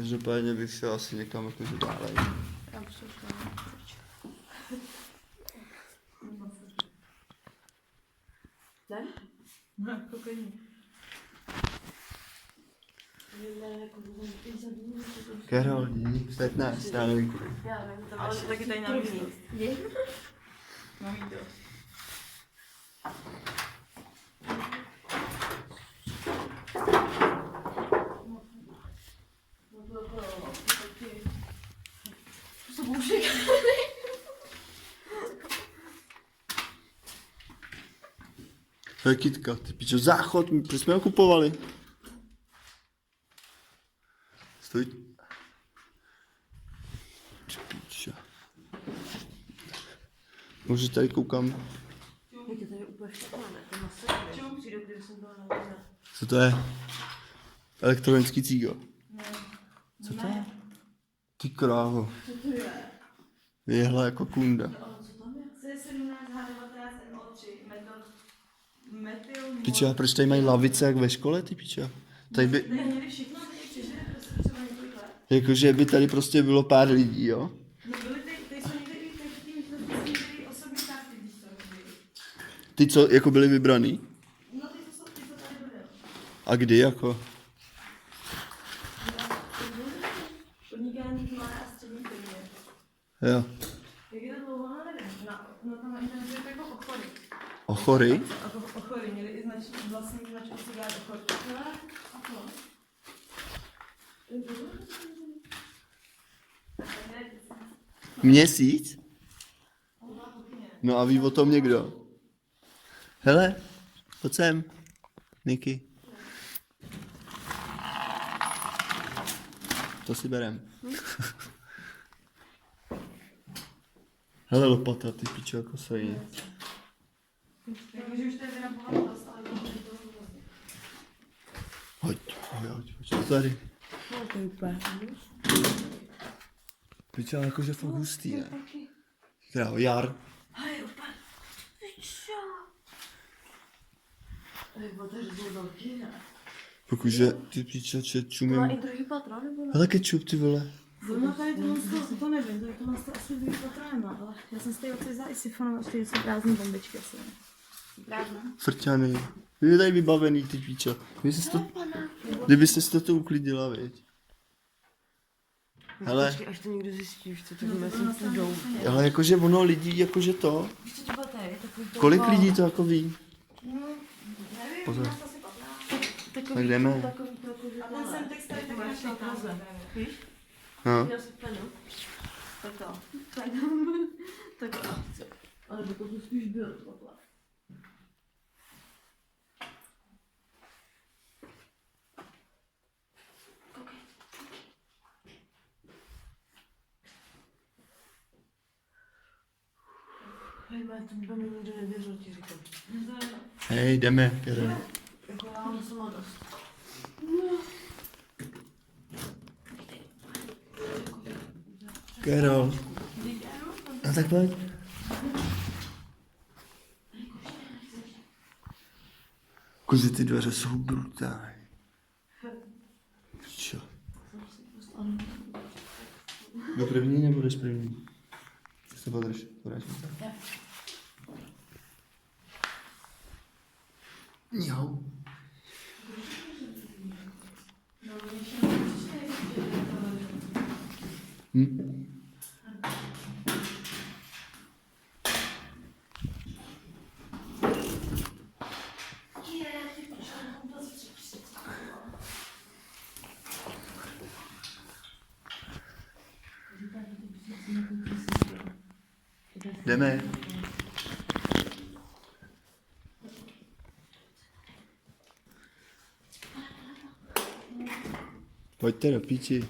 Každopádně bych se asi někam jakože dále. Já už ne? Ne, kokaini. Karol, dík, 15, já nevím kolik. Já nevím, to A ještě taky tady na místnost. Mám jí to. To je kytka, ty pičo, záchod, proč jsme ho kupovali? Stoj. Pičo. Můžu tady koukám. Jak je tady úplně špatné, to masakr. Čemu přijde, když jsem byla na Co to je? Elektronický cígo. Co to je? Ty krávo. Co to je? Jehla jako kunda. Ale co tam je? C17H19NO3 metyl. Pičo, a proč tady mají lavice jak ve škole, ty pičo? Tady by, Tady měli všichni přežili prostě třeba několik let. jakože by tady prostě bylo pár lidí, jo? No byly tady jsou někde i ty osobní karty, když to byly. Ty, co jako byli vybraný? No ty, co tady byly. A kdy jako? Podnikání malé a střední firmě. Jo. Jak je to dlouho, no nevím. No tam na internetu je to jako ochory. Ochory? Ochory, měli i vlastní značku cigáret ochory. A to? Měsíc? No a ví o tom někdo? Hele, pojď sem. Niky. To si berem. Hele, lopata, ty pičo, jako sejně. Takže už to je teda bohatost, ale to je to vlastně. Hoď, co tady? No to je úplně. Pičo, ale jakože fakt hustý, ne? Krávo, jar. Hej, úplně. Nebo to je velký, ne? Protože ty pičo, To má čumím. i druhý patro, nebo ne? Hele, kečup, ty vole. No tady to nevím, tady to asi druhý patro nemá, ale já jsem si tady odci vzala i sifonové, ještě jsou prázdné bombičky asi. Prázdné. Frťany. Vy je tady vybavený, ty pičo. Kdybyste si to uklidila, viď? Hele. Počkej, až to někdo zjistí, už to tak myslím půjdou. Ale jakože ono lidí, jakože to. Víš co třeba tady, takový to... Kolik lidí to jako ví? Nevím, Pozor. nás asi 15. Tak Takový jdeme. takový to, jako, že A ten sem text tady taky našel Praze. Víš? No. Já si penu. Tak to. Tak akce. Ale dokud to spíš byl tohle. Hej, to by mi nikdo nevěřil, ti říkám. Hej, jdeme, Karel. Jako já mám sama dost. Karel. No tak pojď. Kože ty dveře jsou brutální. Čo? Do první nebo jdeš první? Se podrž, podrž. Jo. Jdeme. Pojďte do píči.